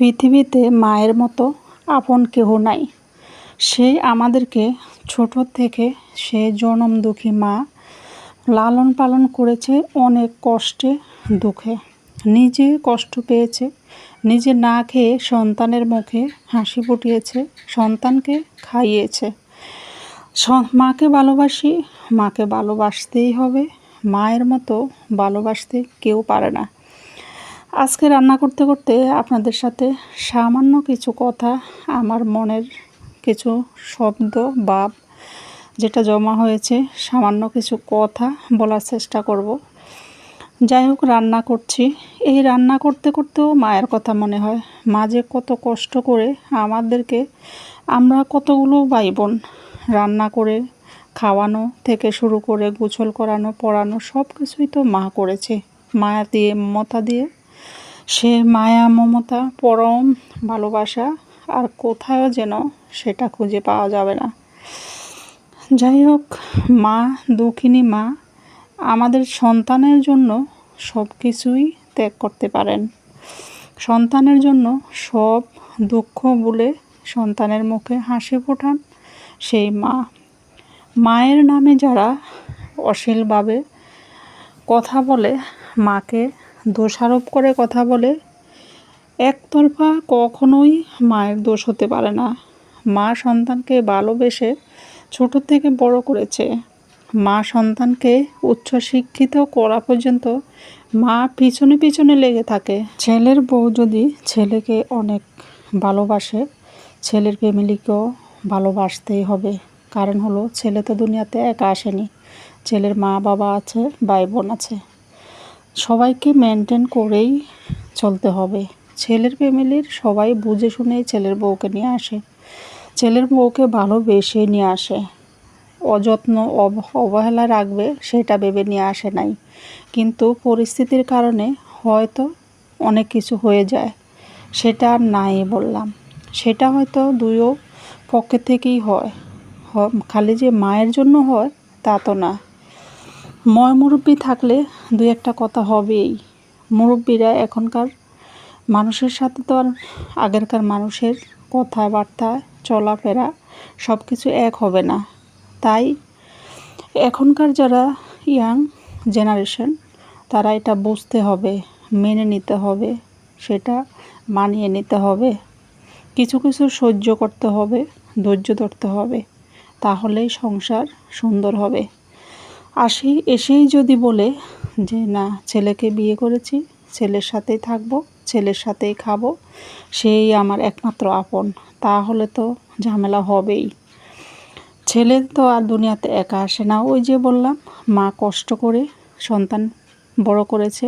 পৃথিবীতে মায়ের মতো আপন কেহ নাই। সে আমাদেরকে ছোট থেকে সে জনম দুঃখী মা লালন পালন করেছে অনেক কষ্টে দুঃখে। নিজে কষ্ট পেয়েছে, নিজে না খেয়ে সন্তানের মুখে হাসি ফুটিয়েছে, সন্তানকে খাইয়েছে। মাকে ভালোবাসি, মাকে ভালোবাসতেই হবে। মায়ের মতো ভালোবাসতে কেউ পারে না। আজকে রান্না করতে করতে আপনাদের সাথে সামান্য কিছু কথা, আমার মনের কিছু শব্দ ভাব যেটা জমা হয়েছে, সামান্য কিছু কথা বলার চেষ্টা করব। যাই হোক, রান্না করছি। এই রান্না করতে করতেও মায়ের কথা মনে হয়। মা যে কত কষ্ট করে আমাদেরকে, আমরা কতগুলো ভাই বোন রান্না করে খাওয়ানো থেকে শুরু করে গোসল করানো, পড়ানো, সব কিছুই তো মা করেছে। মায়া দিয়ে, মমতা দিয়ে। সে মায়া, মমতা, পরম ভালোবাসা আর কোথাও যেন সেটা খুঁজে পাওয়া যাবে না। যাই হোক, মা দুঃখিনী মা আমাদের সন্তানের জন্য সব কিছুই ত্যাগ করতে পারেন। সন্তানের জন্য সব দুঃখ ভুলে সন্তানের মুখে হাসি ফোটান সেই মা। মায়ের নামে যারা অশ্লীলভাবে কথা বলে, মাকে দোষারোপ করে কথা বলে, একতরফা কখনোই মায়ের দোষ হতে পারে না। মা সন্তানকে ভালোবেসে ছোট থেকে বড় করেছে। মা সন্তানকে উচ্চশিক্ষিত করা পর্যন্ত মা পিছনে পিছনে লেগে থাকে। ছেলের বউ যদি ছেলেকে অনেক ভালোবাসে, ছেলের ফ্যামিলিকেও ভালোবাসতেই হবে। কারণ হলো, ছেলে তো দুনিয়াতে একা আসেনি। ছেলের মা বাবা আছে, ভাই বোন আছে। সবাইকে মেনটেন করেই চলতে হবে। ছেলের ফ্যামিলির সবাই বুঝে শুনেই ছেলের বউকে নিয়ে আসে, ছেলের বউকে ভালোবেসে নিয়ে আসে। অযত্ন অবহেলা রাখবে সেটা ভেবে নিয়ে আসে নাই। কিন্তু পরিস্থিতির কারণে হয়তো অনেক কিছু হয়ে যায়, সেটা আর নাই বললাম। সেটা হয়তো দুইও পক্ষে থেকেই হয়, খালি যে মায়ের জন্য হয় তা তো না। মুরব্বি থাকলে দুই একটা কথা হবেই। মুরব্বিরা এখনকার মানুষের সাথে তো আর আগেরকার মানুষের কথাবার্তা, চলাফেরা সব কিছু এক হবে না। তাই এখনকার যারা ইয়াং জেনারেশন, তারা এটা বুঝতে হবে, মেনে নিতে হবে, সেটা মানিয়ে নিতে হবে। কিছু কিছু সহ্য করতে হবে, ধৈর্য ধরতে হবে, তাহলেই সংসার সুন্দর হবে। এসেই যদি বলে যে না, ছেলেকে বিয়ে করেছি, ছেলের সাথেই থাকবো, ছেলের সাথেই খাবো, সেই আমার একমাত্র আপন, তাহলে তো ঝামেলা হবেই। ছেলে তো আর দুনিয়াতে একা আসে না। ওই যে বললাম, মা কষ্ট করে সন্তান বড় করেছে,